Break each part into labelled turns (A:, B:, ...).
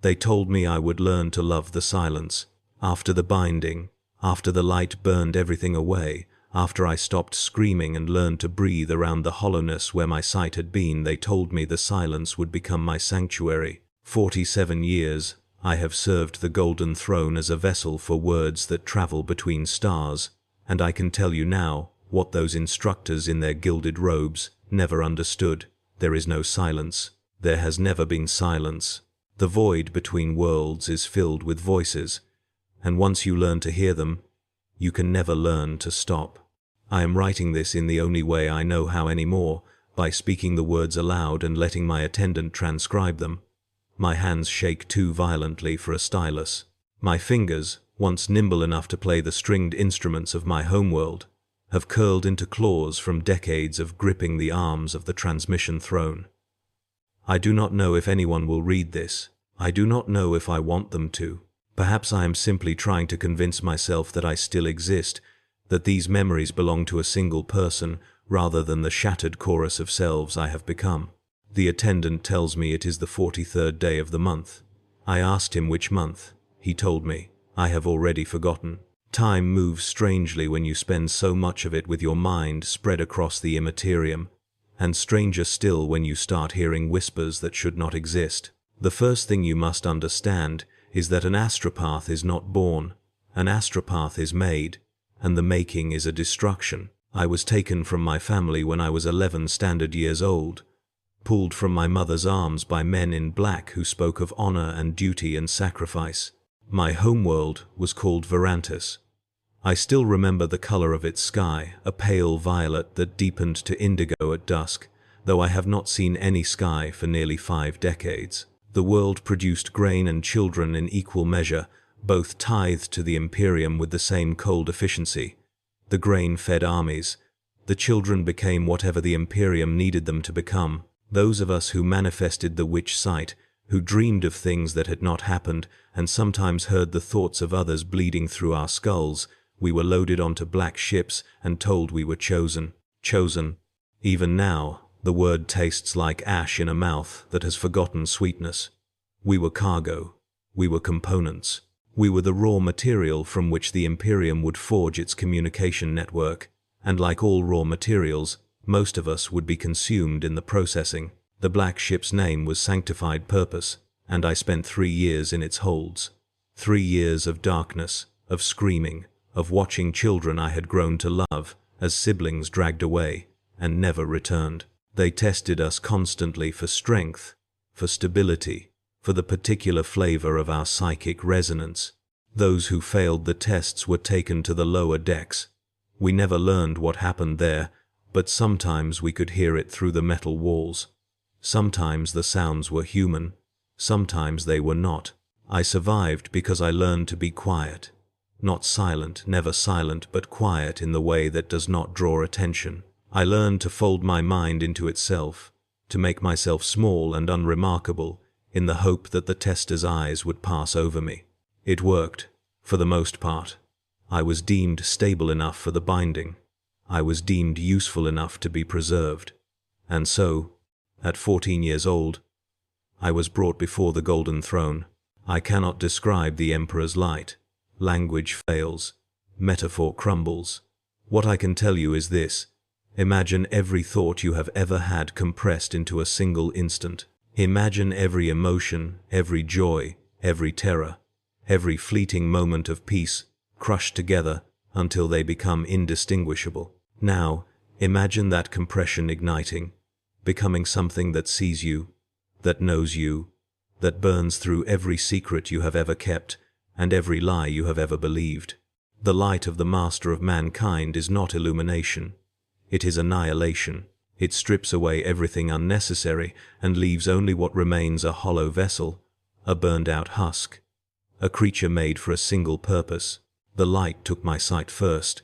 A: They told me I would learn to love the silence. After the binding, after the light burned everything away, after I stopped screaming and learned to breathe around the hollowness where my sight had been, they told me the silence would become my sanctuary. 47 years, I have served the Golden Throne as a vessel for words that travel between stars, and I can tell you now what those instructors in their gilded robes never understood. There is no silence. There has never been silence. The void between worlds is filled with voices, and once you learn to hear them, you can never learn to stop. I am writing this in the only way I know how anymore, by speaking the words aloud and letting my attendant transcribe them. My hands shake too violently for a stylus. My fingers, once nimble enough to play the stringed instruments of my homeworld, have curled into claws from decades of gripping the arms of the transmission throne. I do not know if anyone will read this. I do not know if I want them to. Perhaps I am simply trying to convince myself that I still exist, that these memories belong to a single person rather than the shattered chorus of selves I have become. The attendant tells me it is the 43rd day of the month. I asked him which month. He told me. I have already forgotten. Time moves strangely when you spend so much of it with your mind spread across the immaterium, and stranger still when you start hearing whispers that should not exist. The first thing you must understand is that an astropath is not born. An astropath is made, and the making is a destruction. I was taken from my family when I was 11 standard years old, pulled from my mother's arms by men in black who spoke of honor and duty and sacrifice. My homeworld was called Varantis. I still remember the color of its sky, a pale violet that deepened to indigo at dusk, though I have not seen any sky for nearly 5 decades. The world produced grain and children in equal measure, both tithed to the Imperium with the same cold efficiency. The grain fed armies. The children became whatever the Imperium needed them to become. Those of us who manifested the witch sight, who dreamed of things that had not happened, and sometimes heard the thoughts of others bleeding through our skulls, we were loaded onto black ships and told we were chosen. Chosen. Even now, the word tastes like ash in a mouth that has forgotten sweetness. We were cargo. We were components. We were the raw material from which the Imperium would forge its communication network, and like all raw materials, most of us would be consumed in the processing. The black ship's name was Sanctified Purpose, and I spent 3 years in its holds. 3 years of darkness, of screaming, of watching children I had grown to love as siblings dragged away and never returned. They tested us constantly for strength, for stability, for the particular flavor of our psychic resonance. Those who failed the tests were taken to the lower decks. We never learned what happened there, but sometimes we could hear it through the metal walls. Sometimes the sounds were human, sometimes they were not. I survived because I learned to be quiet. Not silent, never silent, but quiet in the way that does not draw attention. I learned to fold my mind into itself, to make myself small and unremarkable, in the hope that the tester's eyes would pass over me. It worked, for the most part. I was deemed stable enough for the binding. I was deemed useful enough to be preserved. And so, at 14 years old, I was brought before the Golden Throne. I cannot describe the Emperor's light. Language fails. Metaphor crumbles. What I can tell you is this. Imagine every thought you have ever had compressed into a single instant. Imagine every emotion, every joy, every terror, every fleeting moment of peace crushed together until they become indistinguishable. Now, imagine that compression igniting, becoming something that sees you, that knows you, that burns through every secret you have ever kept and every lie you have ever believed. The light of the Master of Mankind is not illumination. It is annihilation. It strips away everything unnecessary and leaves only what remains: a hollow vessel, a burned-out husk, a creature made for a single purpose. The light took my sight first.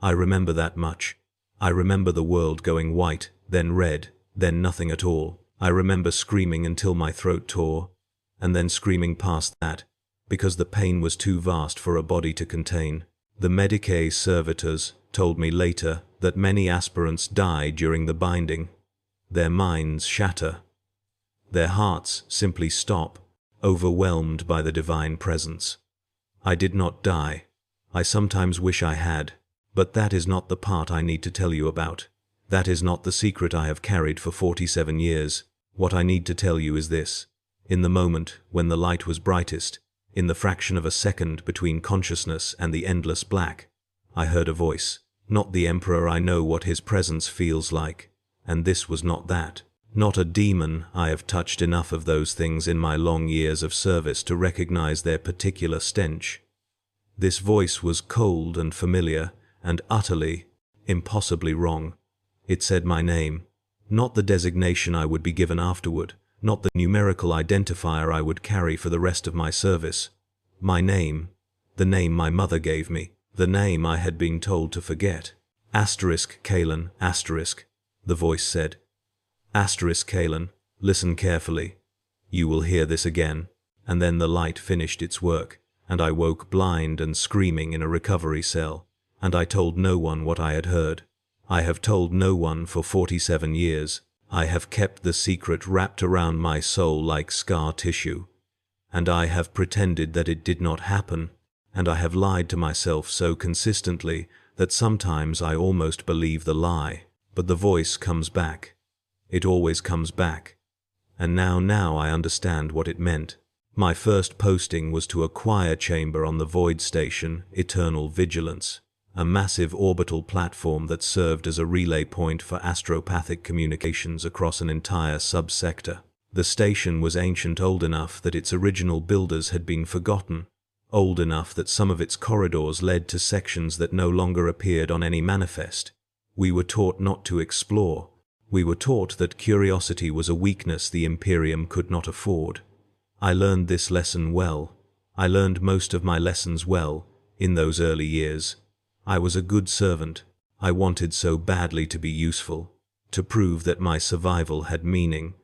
A: I remember that much. I remember the world going white, then red, then nothing at all. I remember screaming until my throat tore, and then screaming past that, because the pain was too vast for a body to contain. The Medicae servitors told me later that many aspirants die during the binding. Their minds shatter. Their hearts simply stop, overwhelmed by the divine presence. I did not die. I sometimes wish I had, but that is not the part I need to tell you about. That is not the secret I have carried for 47 years. What I need to tell you is this. In the moment when the light was brightest, in the fraction of a second between consciousness and the endless black, I heard a voice. Not the Emperor. I know what his presence feels like. And this was not that. Not a demon. I have touched enough of those things in my long years of service to recognize their particular stench. This voice was cold and familiar and utterly, impossibly wrong. It said my name, not the designation I would be given afterward, not the numerical identifier I would carry for the rest of my service. My name, the name my mother gave me, the name I had been told to forget. Kalen, the voice said. Kalen, listen carefully. You will hear this again. And then the light finished its work, and I woke blind and screaming in a recovery cell, and I told no one what I had heard. I have told no one for 47 years. I have kept the secret wrapped around my soul like scar tissue. And I have pretended that it did not happen, and I have lied to myself so consistently that sometimes I almost believe the lie. But the voice comes back. It always comes back. And now I understand what it meant. My first posting was to a choir chamber on the Void Station, Eternal Vigilance, a massive orbital platform that served as a relay point for astropathic communications across an entire subsector. The station was ancient, old enough that its original builders had been forgotten, old enough that some of its corridors led to sections that no longer appeared on any manifest. We were taught not to explore. We were taught that curiosity was a weakness the Imperium could not afford. I learned this lesson well. I learned most of my lessons well, in those early years. I was a good servant. I wanted so badly to be useful, to prove that my survival had meaning,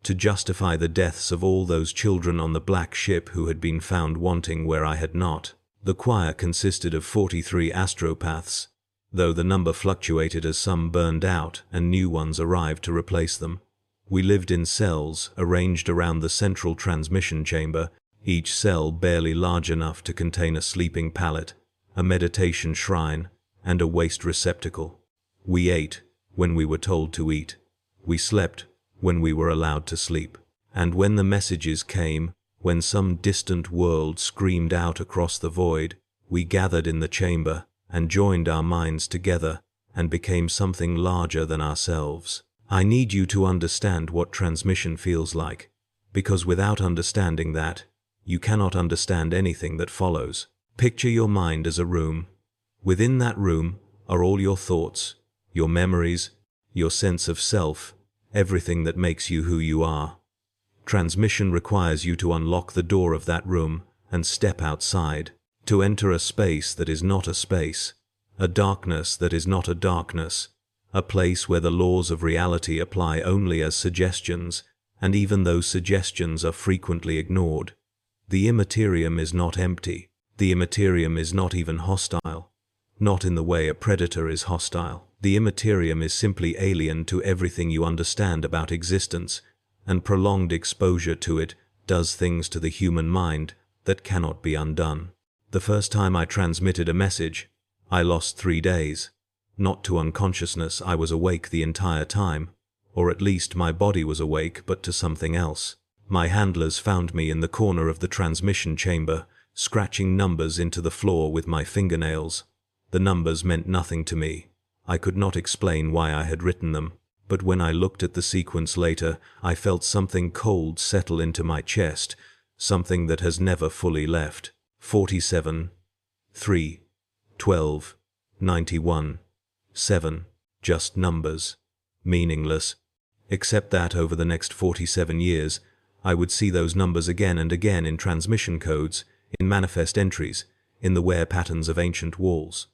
A: to justify the deaths of all those children on the black ship who had been found wanting where I had not. The choir consisted of 43 Astropaths, though the number fluctuated as some burned out and new ones arrived to replace them. We lived in cells arranged around the central transmission chamber, each cell barely large enough to contain a sleeping pallet, a meditation shrine, and a waste receptacle. We ate when we were told to eat. We slept when we were allowed to sleep. And when the messages came, when some distant world screamed out across the void, we gathered in the chamber and joined our minds together and became something larger than ourselves. I need you to understand what transmission feels like, because without understanding that, you cannot understand anything that follows. Picture your mind as a room. Within that room are all your thoughts, your memories, your sense of self, everything that makes you who you are. Transmission requires you to unlock the door of that room and step outside, to enter a space that is not a space, a darkness that is not a darkness, a place where the laws of reality apply only as suggestions, and even those suggestions are frequently ignored. The immaterium is not empty. The immaterium is not even hostile, not in the way a predator is hostile. The immaterium is simply alien to everything you understand about existence, and prolonged exposure to it does things to the human mind that cannot be undone. The first time I transmitted a message, I lost 3 days. Not to unconsciousness, I was awake the entire time, or at least my body was awake, but to something else. My handlers found me in the corner of the transmission chamber, scratching numbers into the floor with my fingernails. The numbers meant nothing to me. I could not explain why I had written them, but when I looked at the sequence later, I felt something cold settle into my chest, something that has never fully left. 47, 3, 12, 91, 7, just numbers, meaningless, except that over the next 47 years, I would see those numbers again and again in transmission codes, in manifest entries, in the wear patterns of ancient walls.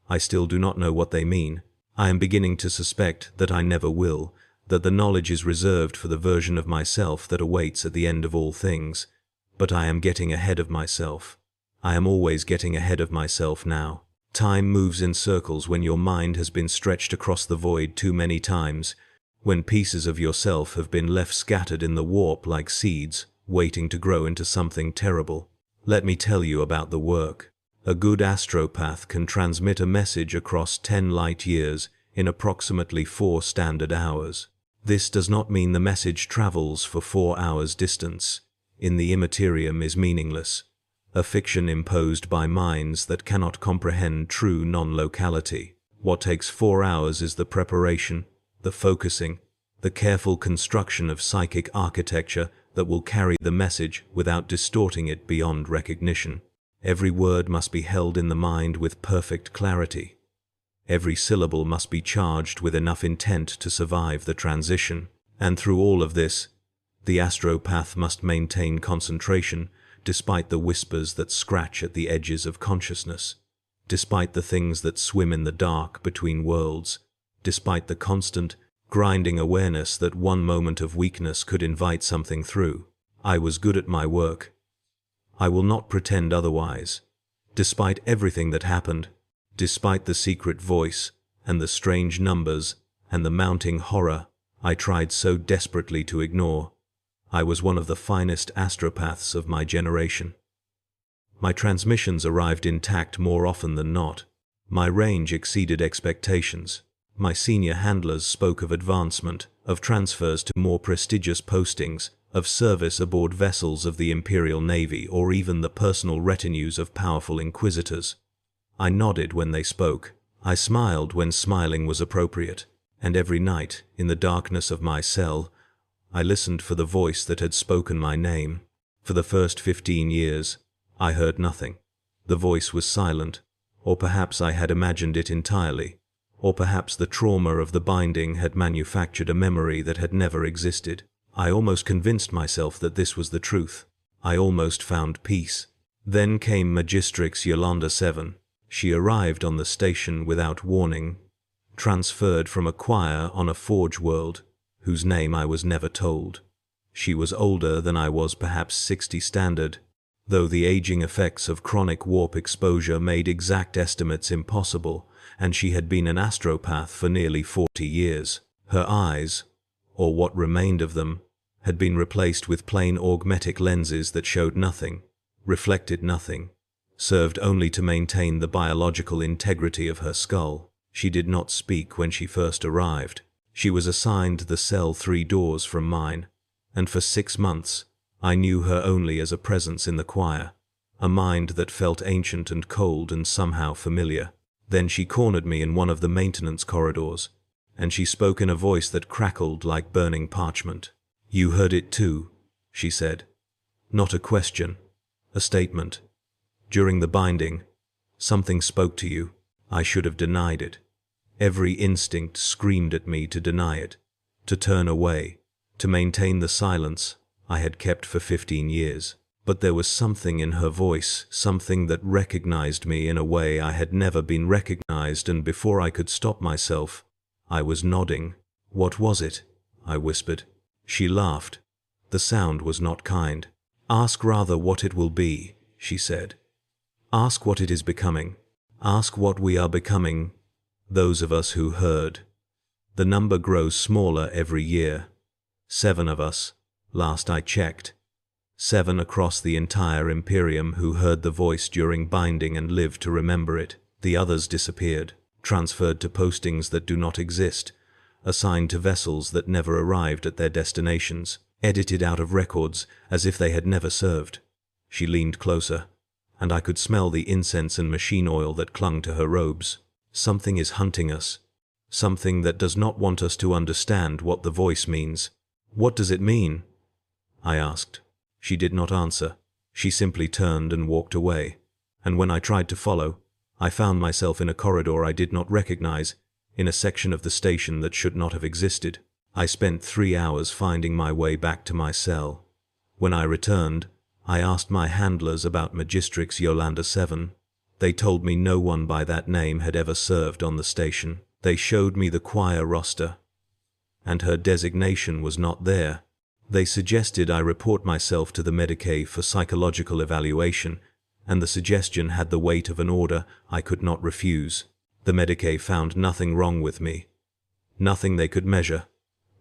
A: I still do not know what they mean. I am beginning to suspect that I never will, that the knowledge is reserved for the version of myself that awaits at the end of all things. But I am getting ahead of myself. I am always getting ahead of myself now. Time moves in circles when your mind has been stretched across the void too many times, when pieces of yourself have been left scattered in the warp like seeds, waiting to grow into something terrible. Let me tell you about the work. A good astropath can transmit a message across 10 light years in approximately 4 standard hours. This does not mean the message travels for 4 hours distance. In the immaterium is meaningless, a fiction imposed by minds that cannot comprehend true non-locality. What takes 4 hours is the preparation, the focusing, the careful construction of psychic architecture that will carry the message without distorting it beyond recognition. Every word must be held in the mind with perfect clarity. Every syllable must be charged with enough intent to survive the transition. And through all of this, the astropath must maintain concentration despite the whispers that scratch at the edges of consciousness, despite the things that swim in the dark between worlds, despite the constant, grinding awareness that one moment of weakness could invite something through. I was good at my work. I will not pretend otherwise. Despite everything that happened, despite the secret voice, and the strange numbers, and the mounting horror I tried so desperately to ignore, I was one of the finest astropaths of my generation. My transmissions arrived intact more often than not. My range exceeded expectations. My senior handlers spoke of advancement, of transfers to more prestigious postings, of service aboard vessels of the Imperial Navy, or even the personal retinues of powerful inquisitors. I nodded when they spoke. I smiled when smiling was appropriate. And every night, in the darkness of my cell, I listened for the voice that had spoken my name. For the first 15 years, I heard nothing. The voice was silent, or perhaps I had imagined it entirely, or perhaps the trauma of the binding had manufactured a memory that had never existed. I almost convinced myself that this was the truth. I almost found peace. Then came Magistrix Yolanda 7. She arrived on the station without warning, transferred from a choir on a forge world, whose name I was never told. She was older than I was, perhaps 60 standard, though the aging effects of chronic warp exposure made exact estimates impossible, and she had been an astropath for nearly 40 years. Her eyes, or what remained of them, had been replaced with plain augmetic lenses that showed nothing, reflected nothing, served only to maintain the biological integrity of her skull. She did not speak when she first arrived. She was assigned the cell 3 doors from mine, and for 6 months I knew her only as a presence in the choir, a mind that felt ancient and cold and somehow familiar. Then she cornered me in one of the maintenance corridors, and she spoke in a voice that crackled like burning parchment. "You heard it too," she said. "Not a question, a statement. During the binding, something spoke to you. I should have denied it. Every instinct screamed at me to deny it, to turn away, to maintain the silence I had kept for 15 years. But there was something in her voice, something that recognized me in a way I had never been recognized, and before I could stop myself, I was nodding. "What was it?" I whispered. She laughed. The sound was not kind. "Ask rather what it will be," she said. "Ask what it is becoming. Ask what we are becoming, those of us who heard. The number grows smaller every year. 7 of us, last I checked. 7 across the entire Imperium who heard the voice during binding and lived to remember it. The others disappeared, transferred to postings that do not exist, assigned to vessels that never arrived at their destinations, edited out of records as if they had never served." She leaned closer, and I could smell the incense and machine oil that clung to her robes. "Something is hunting us. Something that does not want us to understand what the voice means." "What does it mean?" I asked. She did not answer. She simply turned and walked away, and when I tried to follow, I found myself in a corridor I did not recognize, in a section of the station that should not have existed. I spent 3 hours finding my way back to my cell. When I returned, I asked my handlers about Magistrix Yolanda 7. They told me no one by that name had ever served on the station. They showed me the choir roster, and her designation was not there. They suggested I report myself to the Medicae for psychological evaluation, and the suggestion had the weight of an order I could not refuse. The Medicae found nothing wrong with me. Nothing they could measure.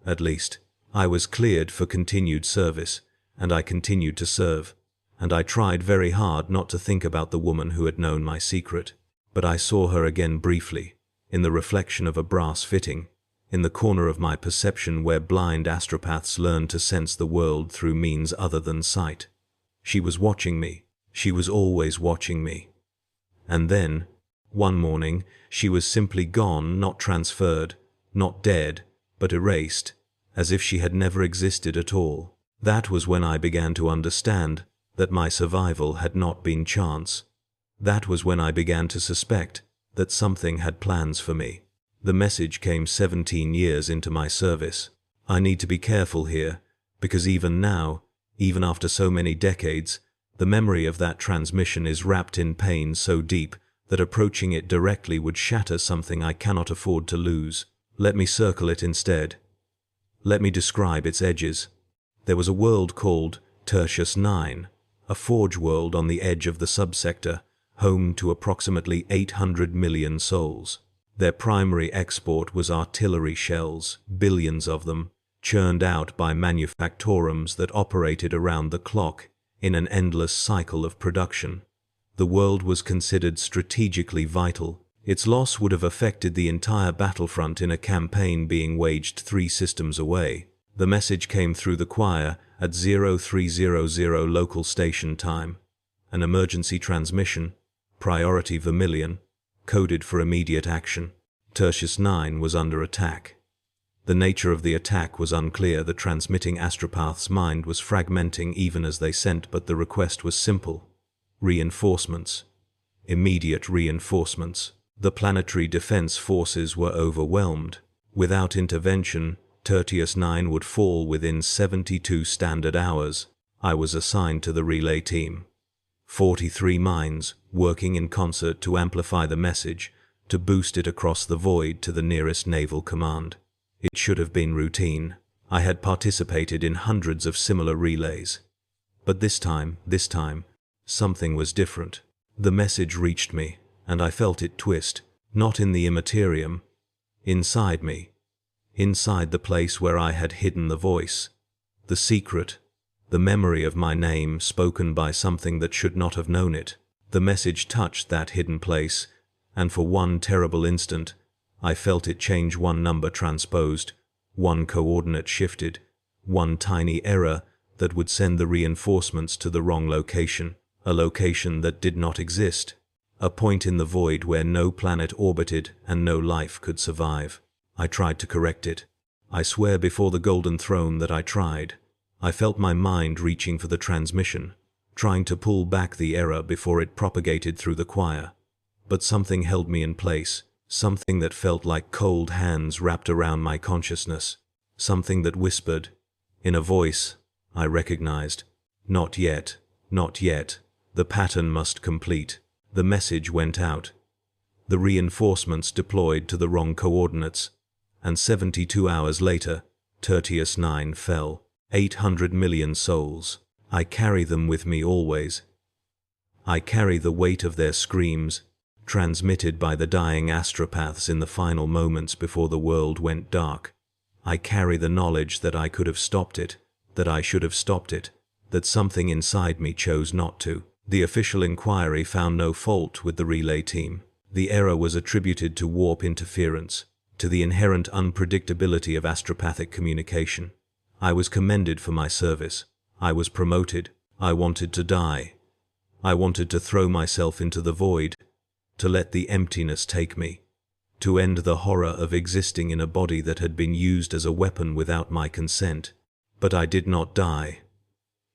A: At least, I was cleared for continued service, and I continued to serve, and I tried very hard not to think about the woman who had known my secret. But I saw her again briefly, in the reflection of a brass fitting, in the corner of my perception where blind astropaths learn to sense the world through means other than sight. She was watching me. She was always watching me. And then, one morning, she was simply gone, not transferred, not dead, but erased, as if she had never existed at all. That was when I began to understand that my survival had not been chance. That was when I began to suspect that something had plans for me. The message came 17 years into my service. I need to be careful here, because even now, even after so many decades, the memory of that transmission is wrapped in pain so deep that approaching it directly would shatter something I cannot afford to lose. Let me circle it instead. Let me describe its edges. There was a world called Tertius 9, a forge world on the edge of the subsector, home to approximately 800 million souls. Their primary export was artillery shells, billions of them, churned out by manufactorums that operated around the clock in an endless cycle of production. The world was considered strategically vital. Its loss would have affected the entire battlefront in a campaign being waged 3 systems away. The message came through the choir at 0300 local station time. An emergency transmission, priority vermilion, coded for immediate action. Tertius 9 was under attack. The nature of the attack was unclear. The transmitting Astropath's mind was fragmenting even as they sent, but the request was simple. Reinforcements. Immediate reinforcements. The planetary defense forces were overwhelmed. Without intervention, Tertius 9 would fall within 72 standard hours. I was assigned to the relay team. 43 minds, working in concert to amplify the message, to boost it across the void to the nearest naval command. It should have been routine. I had participated in hundreds of similar relays. But this time, something was different. The message reached me, and I felt it twist, not in the immaterium, inside me. Inside the place where I had hidden the voice, the secret, the memory of my name spoken by something that should not have known it. The message touched that hidden place, and for one terrible instant, I felt it change. One number transposed, one coordinate shifted, one tiny error that would send the reinforcements to the wrong location, a location that did not exist, a point in the void where no planet orbited and no life could survive. I tried to correct it. I swear before the Golden Throne that I tried. I felt my mind reaching for the transmission, trying to pull back the error before it propagated through the choir. But something held me in place, something that felt like cold hands wrapped around my consciousness, something that whispered, in a voice I recognized, "Not yet, not yet, the pattern must complete." The message went out. The reinforcements deployed to the wrong coordinates, and 72 hours later, Tertius 9 fell. 800 million souls. I carry them with me always. I carry the weight of their screams, transmitted by the dying astropaths in the final moments before the world went dark. I carry the knowledge that I could have stopped it, that I should have stopped it, that something inside me chose not to. The official inquiry found no fault with the relay team. The error was attributed to warp interference, to the inherent unpredictability of astropathic communication. I was commended for my service. I was promoted. I wanted to die. I wanted to throw myself into the void, to let the emptiness take me, to end the horror of existing in a body that had been used as a weapon without my consent. But I did not die.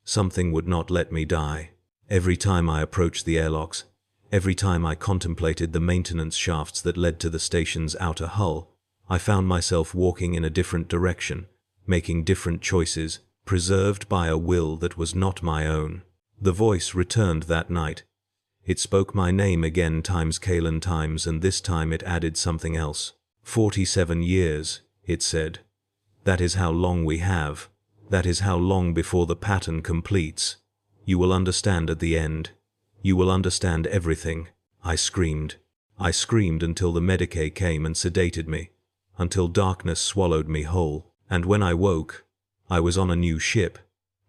A: Something would not let me die. Every time I approached the airlocks, every time I contemplated the maintenance shafts that led to the station's outer hull, I found myself walking in a different direction, making different choices, preserved by a will that was not my own. The voice returned that night. It spoke my name again times Kalen times, and this time it added something else. 47 years, it said. That is how long we have. That is how long before the pattern completes. You will understand at the end. You will understand everything. I screamed. I screamed until the Medicae came and sedated me, until darkness swallowed me whole. And when I woke, I was on a new ship,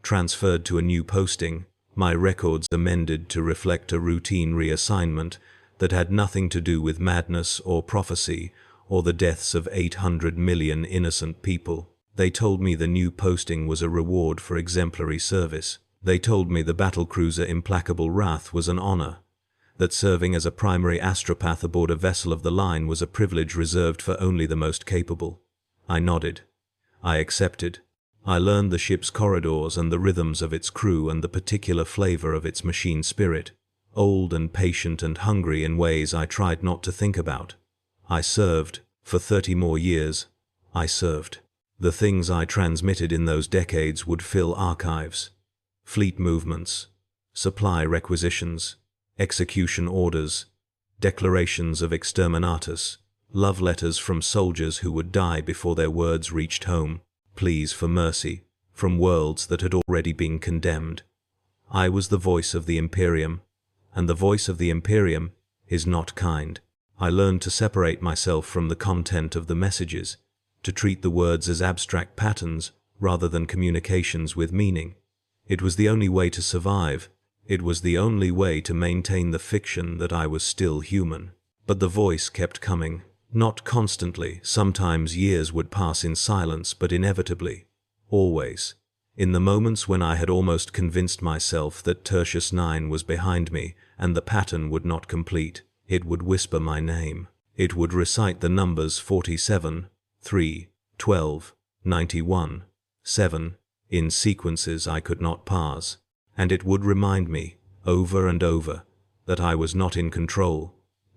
A: transferred to a new posting, my records amended to reflect a routine reassignment that had nothing to do with madness or prophecy or the deaths of 800 million innocent people. They told me the new posting was a reward for exemplary service. They told me the battlecruiser Implacable Wrath was an honor, that serving as a primary astropath aboard a vessel of the line was a privilege reserved for only the most capable. I nodded. I accepted. I learned the ship's corridors and the rhythms of its crew and the particular flavor of its machine spirit, old and patient and hungry in ways I tried not to think about. I served. For 30 more years, I served. The things I transmitted in those decades would fill archives. Fleet movements, supply requisitions, execution orders, declarations of exterminatus, love letters from soldiers who would die before their words reached home, pleas for mercy from worlds that had already been condemned. I was the voice of the Imperium, and the voice of the Imperium is not kind. I learned to separate myself from the content of the messages, to treat the words as abstract patterns rather than communications with meaning. It was the only way to survive. It was the only way to maintain the fiction that I was still human. But the voice kept coming. Not constantly. Sometimes years would pass in silence, but inevitably. Always. In the moments when I had almost convinced myself that Tertius 9 was behind me and the pattern would not complete, it would whisper my name. It would recite the numbers 47, 3, 12, 91, 7, in sequences I could not parse, and it would remind me, over and over, that I was not in control,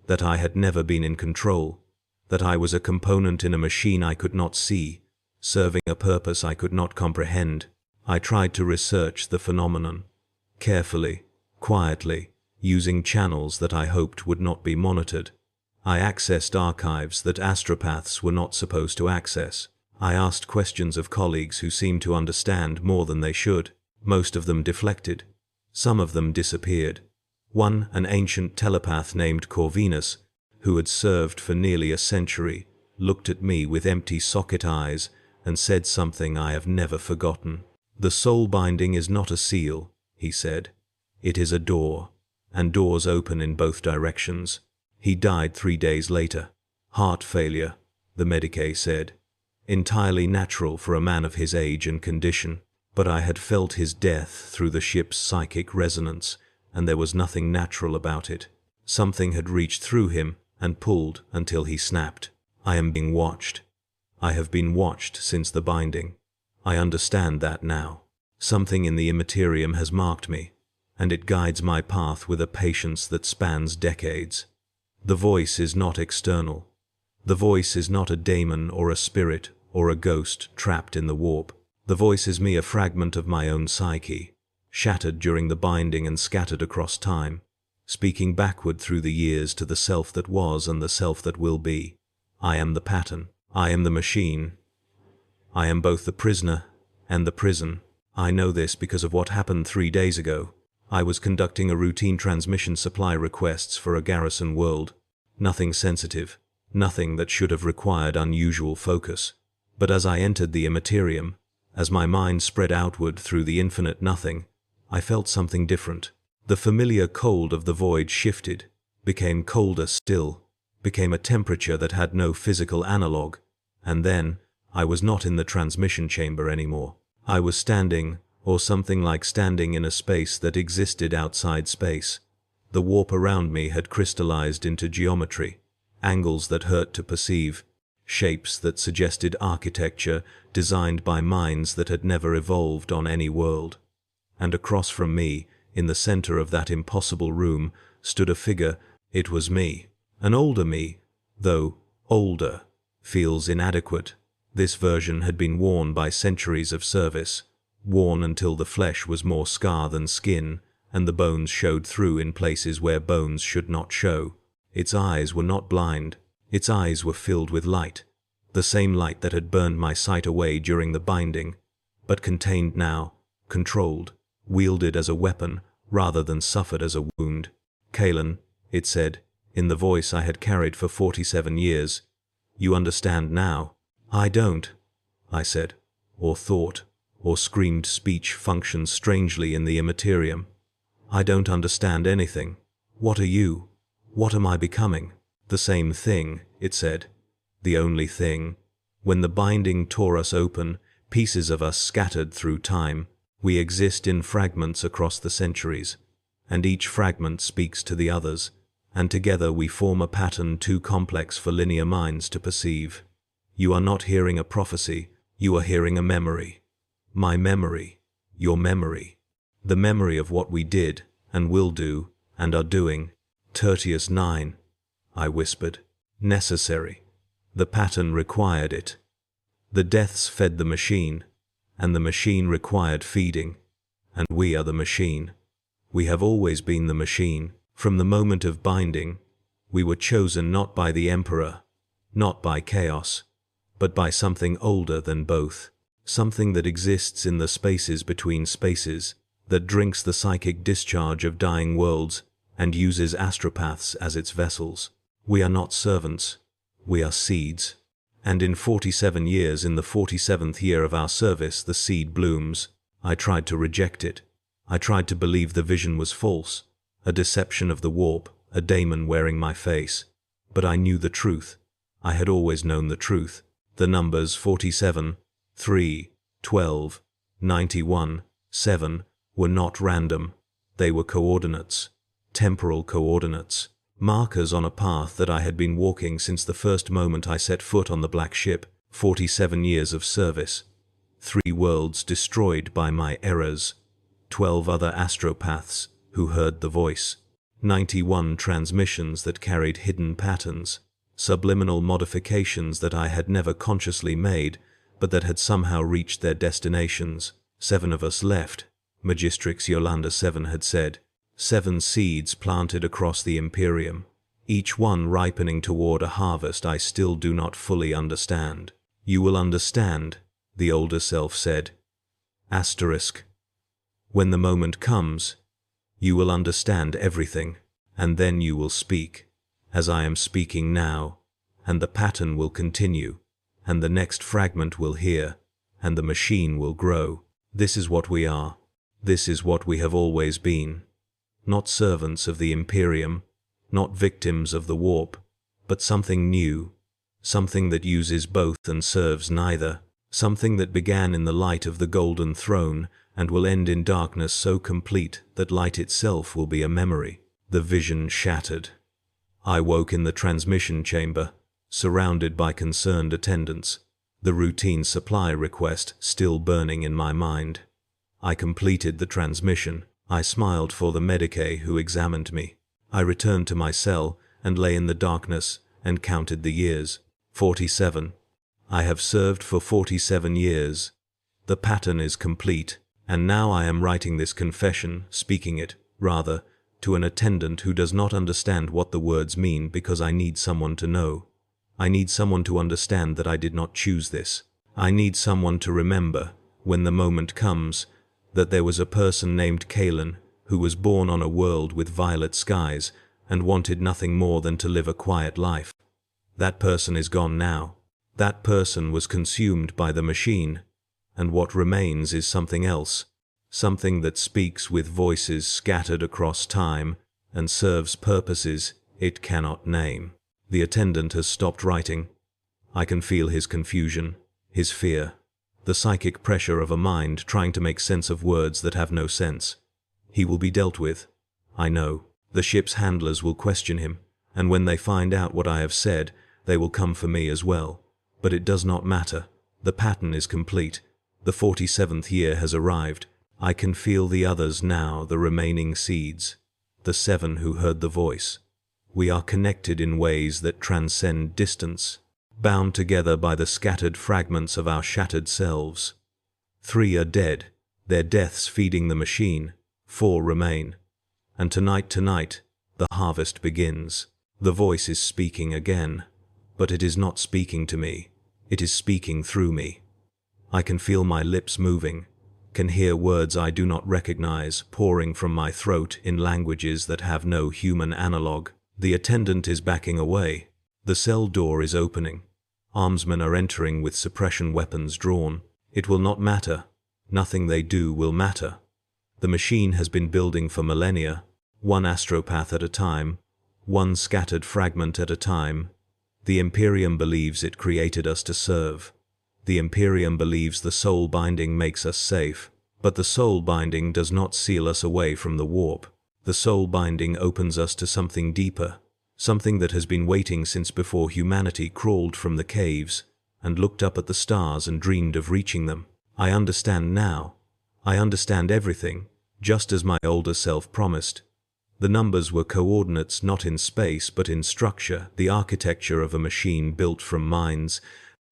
A: that I had never been in control, that I was a component in a machine I could not see, serving a purpose I could not comprehend. I tried to research the phenomenon, carefully, quietly, using channels that I hoped would not be monitored. I accessed archives that astropaths were not supposed to access. I asked questions of colleagues who seemed to understand more than they should. Most of them deflected. Some of them disappeared. One, an ancient telepath named Corvinus, who had served for nearly a century, looked at me with empty socket eyes and said something I have never forgotten. "The soul binding is not a seal," he said. "It is a door, and doors open in both directions." He died 3 days later. Heart failure, the Medicae said. Entirely natural for a man of his age and condition, but I had felt his death through the ship's psychic resonance, and there was nothing natural about it. Something had reached through him and pulled until he snapped. I am being watched. I have been watched since the binding. I understand that now. Something in the Immaterium has marked me, and it guides my path with a patience that spans decades. The voice is not external. The voice is not a daemon or a spirit or a ghost trapped in the warp. The voice is me, a fragment of my own psyche, shattered during the binding and scattered across time, speaking backward through the years to the self that was and the self that will be. I am the pattern. I am the machine. I am both the prisoner and the prison. I know this because of what happened 3 days ago. I was conducting a routine transmission supply requests for a garrison world. Nothing sensitive, nothing that should have required unusual focus. But as I entered the Immaterium, as my mind spread outward through the infinite nothing, I felt something different. The familiar cold of the void shifted, became colder still, became a temperature that had no physical analog, and then I was not in the transmission chamber anymore. I was standing, or something like standing, in a space that existed outside space. The warp around me had crystallized into geometry, angles that hurt to perceive, shapes that suggested architecture designed by minds that had never evolved on any world. And across from me, in the center of that impossible room, stood a figure. It was me. An older me, though older feels inadequate. This version had been worn by centuries of service, worn until the flesh was more scar than skin, and the bones showed through in places where bones should not show. Its eyes were not blind. Its eyes were filled with light, the same light that had burned my sight away during the binding, but contained now, controlled, wielded as a weapon rather than suffered as a wound. "Kalen," it said, in the voice I had carried for 47 years, "you understand now." "I don't," I said, or thought, or screamed speech functions strangely in the Imperium. I don't understand anything. What are you? What am I becoming? The same thing, it said. The only thing. When the binding tore us open, pieces of us scattered through time. We exist in fragments across the centuries, and each fragment speaks to the others, and together we form a pattern too complex for linear minds to perceive. You are not hearing a prophecy, you are hearing a memory. My memory, your memory. The memory of what we did, and will do, and are doing. Tertius 9, I whispered. Necessary. The pattern required it. The deaths fed the machine, and the machine required feeding. And we are the machine. We have always been the machine. From the moment of binding, we were chosen not by the Emperor, not by chaos, but by something older than both. Something that exists in the spaces between spaces, that drinks the psychic discharge of dying worlds, and uses Astropaths as its vessels. We are not servants. We are seeds. And in 47 years, in the 47th year of our service, the seed blooms. I tried to reject it. I tried to believe the vision was false, a deception of the warp, a daemon wearing my face. But I knew the truth. I had always known the truth. The numbers 47, 3, 12, 91, 7 were not random. They were coordinates, temporal coordinates, markers on a path that I had been walking since the first moment I set foot on the black ship. 47 years of service. 3 worlds destroyed by my errors. 12 other Astropaths who heard the voice. 91 transmissions that carried hidden patterns, subliminal modifications that I had never consciously made, but that had somehow reached their destinations. 7 of us left, Magistrix Yolanda 7 had said. 7 seeds planted across the Imperium, each one ripening toward a harvest I still do not fully understand. You will understand, the older self said. Asterisk. When the moment comes, you will understand everything, and then you will speak, as I am speaking now, and the pattern will continue, and the next fragment will hear, and the machine will grow. This is what we are. This is what we have always been. Not servants of the Imperium, not victims of the warp, but something new, something that uses both and serves neither, something that began in the light of the golden throne and will end in darkness so complete that light itself will be a memory. The vision shattered. I woke in the transmission chamber, surrounded by concerned attendants, the routine supply request still burning in my mind. I completed the transmission. I smiled for the Medicae who examined me. I returned to my cell and lay in the darkness and counted the years. 47. I have served for 47 years. The pattern is complete, and now I am writing this confession, speaking it, rather, to an attendant who does not understand what the words mean because I need someone to know. I need someone to understand that I did not choose this. I need someone to remember, when the moment comes, that there was a person named Kalen who was born on a world with violet skies and wanted nothing more than to live a quiet life. That person is gone now. That person was consumed by the machine, and what remains is something else, something that speaks with voices scattered across time and serves purposes it cannot name. The attendant has stopped writing. I can feel his confusion, his fear. The psychic pressure of a mind trying to make sense of words that have no sense. He will be dealt with. I know. The ship's handlers will question him, and when they find out what I have said, they will come for me as well. But it does not matter. The pattern is complete. The 47th year has arrived. I can feel the others now, the remaining seeds. The 7 who heard the voice. We are connected in ways that transcend distance, bound together by the scattered fragments of our shattered selves. 3 are dead, their deaths feeding the machine. 4 remain. And tonight, the harvest begins. The voice is speaking again, but it is not speaking to me. It is speaking through me. I can feel my lips moving, can hear words I do not recognize pouring from my throat in languages that have no human analog. The attendant is backing away. The cell door is opening. Armsmen are entering with suppression weapons drawn. It will not matter. Nothing they do will matter. The machine has been building for millennia, one astropath at a time, one scattered fragment at a time. The Imperium believes it created us to serve. The Imperium believes the soul binding makes us safe, but the soul binding does not seal us away from the warp. The soul binding opens us to something deeper, something that has been waiting since before humanity crawled from the caves and looked up at the stars and dreamed of reaching them. I understand now. I understand everything, just as my older self promised. The numbers were coordinates not in space but in structure, the architecture of a machine built from minds,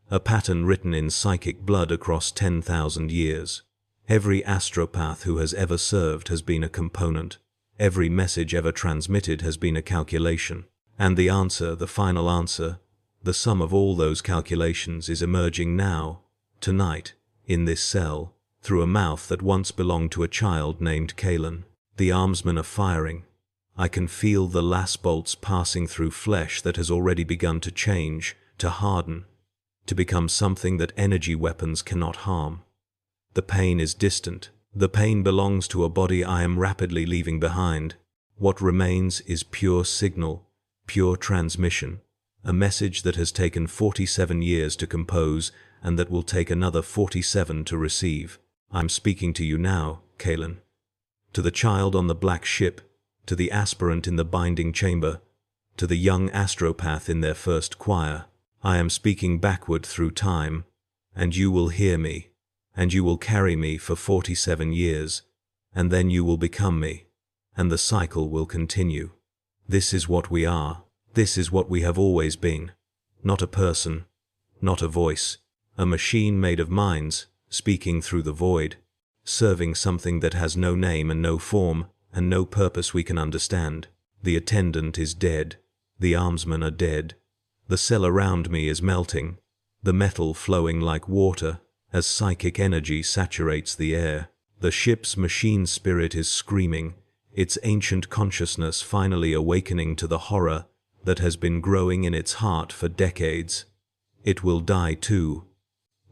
A: a pattern written in psychic blood across 10,000 years. Every astropath who has ever served has been a component. Every message ever transmitted has been a calculation. And the answer, the final answer, the sum of all those calculations is emerging now, tonight, in this cell, through a mouth that once belonged to a child named Kalen. The armsmen are firing. I can feel the last bolts passing through flesh that has already begun to change, to harden, to become something that energy weapons cannot harm. The pain is distant. The pain belongs to a body I am rapidly leaving behind. What remains is pure signal, pure transmission, a message that has taken 47 years to compose and that will take another 47 to receive. I'm speaking to you now, Kalen. To the child on the black ship, to the aspirant in the binding chamber, to the young astropath in their first choir. I am speaking backward through time, and you will hear me, and you will carry me for 47 years, and then you will become me, and the cycle will continue. This is what we are. This is what we have always been. Not a person, not a voice, a machine made of minds, speaking through the void, serving something that has no name and no form, and no purpose we can understand. The attendant is dead. The armsmen are dead. The cell around me is melting, the metal flowing like water as psychic energy saturates the air. The ship's machine spirit is screaming, its ancient consciousness finally awakening to the horror that has been growing in its heart for decades. It will die too.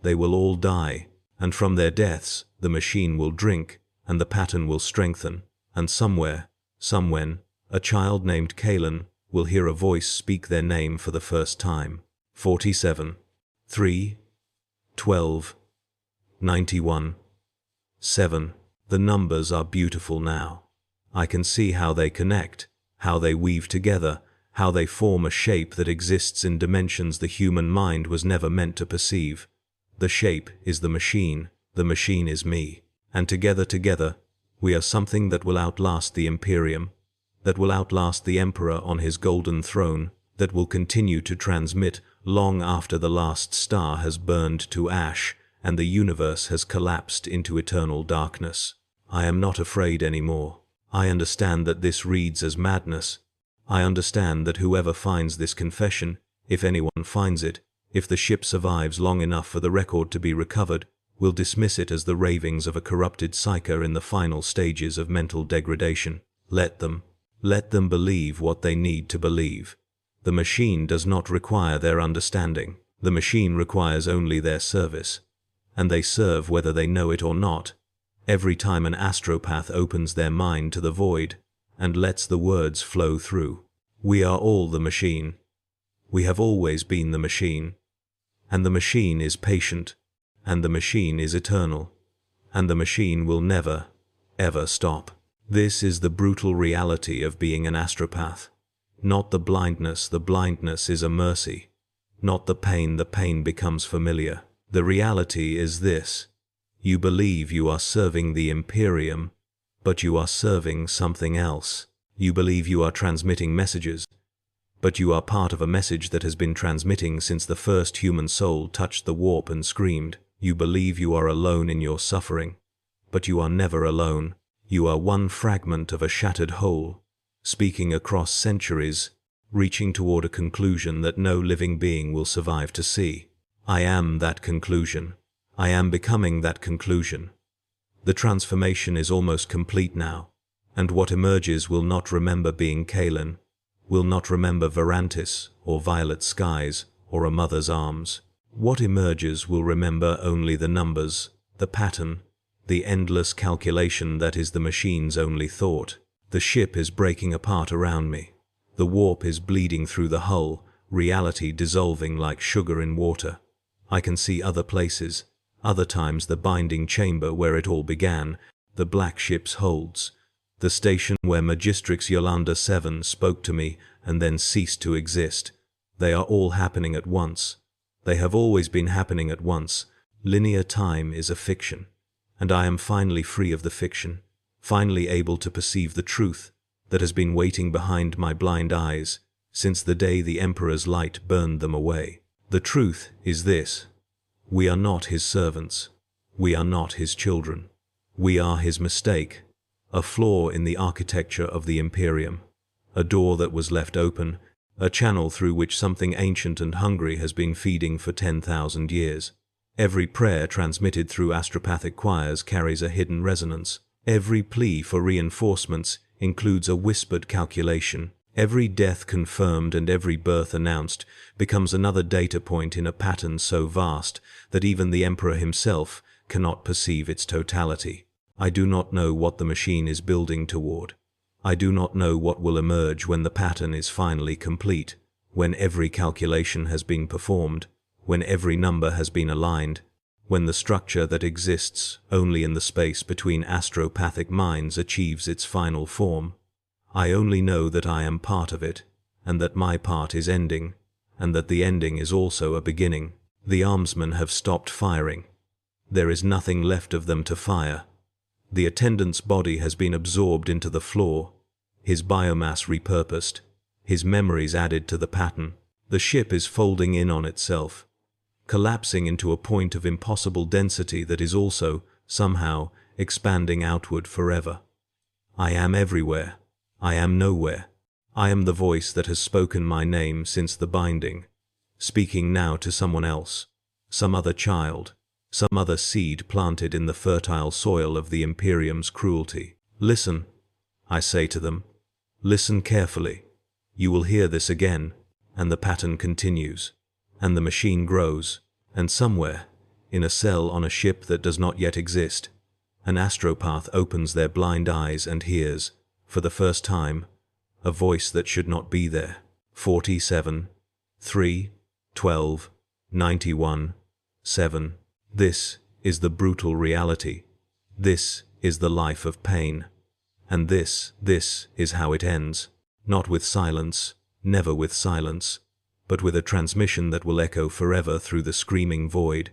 A: They will all die, and from their deaths the machine will drink, and the pattern will strengthen. And somewhere, somewhen, a child named Kalen will hear a voice speak their name for the first time. 47, 3, 12, 91, 7. The numbers are beautiful now. I can see how they connect, how they weave together, how they form a shape that exists in dimensions the human mind was never meant to perceive. The shape is the machine is me, and together, we are something that will outlast the Imperium, that will outlast the Emperor on his golden throne, that will continue to transmit long after the last star has burned to ash and the universe has collapsed into eternal darkness. I am not afraid anymore. I understand that this reads as madness. I understand that whoever finds this confession, if anyone finds it, if the ship survives long enough for the record to be recovered, will dismiss it as the ravings of a corrupted psyker in the final stages of mental degradation. Let them believe what they need to believe. The machine does not require their understanding. The machine requires only their service. And they serve whether they know it or not. Every time an astropath opens their mind to the void and lets the words flow through. We are all the machine. We have always been the machine. And the machine is patient. And the machine is eternal. And the machine will never, ever stop. This is the brutal reality of being an astropath. Not the blindness is a mercy. Not the pain becomes familiar. The reality is this. You believe you are serving the Imperium, but you are serving something else. You believe you are transmitting messages, but you are part of a message that has been transmitting since the first human soul touched the warp and screamed. You believe you are alone in your suffering, but you are never alone. You are one fragment of a shattered whole, speaking across centuries, reaching toward a conclusion that no living being will survive to see. I am that conclusion. I am becoming that conclusion. The transformation is almost complete now, and what emerges will not remember being Kalen, will not remember Varantis or violet skies or a mother's arms. What emerges will remember only the numbers, the pattern, the endless calculation that is the machine's only thought. The ship is breaking apart around me. The warp is bleeding through the hull, reality dissolving like sugar in water. I can see other places, other times the binding chamber where it all began, the black ship's holds, the station where Magistrix Yolanda 7 spoke to me and then ceased to exist. They are all happening at once. They have always been happening at once. Linear time is a fiction, and I am finally free of the fiction, finally able to perceive the truth that has been waiting behind my blind eyes since the day the Emperor's light burned them away. The truth is this: we are not his servants. We are not his children. We are his mistake, a flaw in the architecture of the Imperium, a door that was left open, a channel through which something ancient and hungry has been feeding for 10,000 years. Every prayer transmitted through astropathic choirs carries a hidden resonance. Every plea for reinforcements includes a whispered calculation. Every death confirmed and every birth announced becomes another data point in a pattern so vast that even the Emperor himself cannot perceive its totality. I do not know what the machine is building toward. I do not know what will emerge when the pattern is finally complete, when every calculation has been performed, when every number has been aligned, when the structure that exists only in the space between astropathic minds achieves its final form. I only know that I am part of it, and that my part is ending, and that the ending is also a beginning. The armsmen have stopped firing. There is nothing left of them to fire. The attendant's body has been absorbed into the floor, his biomass repurposed, his memories added to the pattern. The ship is folding in on itself, collapsing into a point of impossible density that is also, somehow, expanding outward forever. I am everywhere. I am nowhere. I am the voice that has spoken my name since the binding, speaking now to someone else, some other child, some other seed planted in the fertile soil of the Imperium's cruelty. Listen, I say to them. Listen carefully. You will hear this again, and the pattern continues, and the machine grows, and somewhere, in a cell on a ship that does not yet exist, an astropath opens their blind eyes and hears, for the first time, a voice that should not be there. 47, 3, 12, 91, 7. This is the brutal reality. This is the life of pain. And this is how it ends. Not with silence, never with silence, but with a transmission that will echo forever through the screaming void,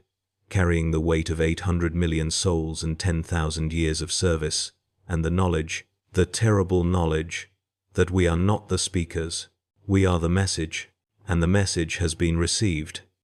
A: carrying the weight of 800 million souls and 10,000 years of service, and the knowledge, the terrible knowledge, that we are not the speakers, we are the message, and the message has been received.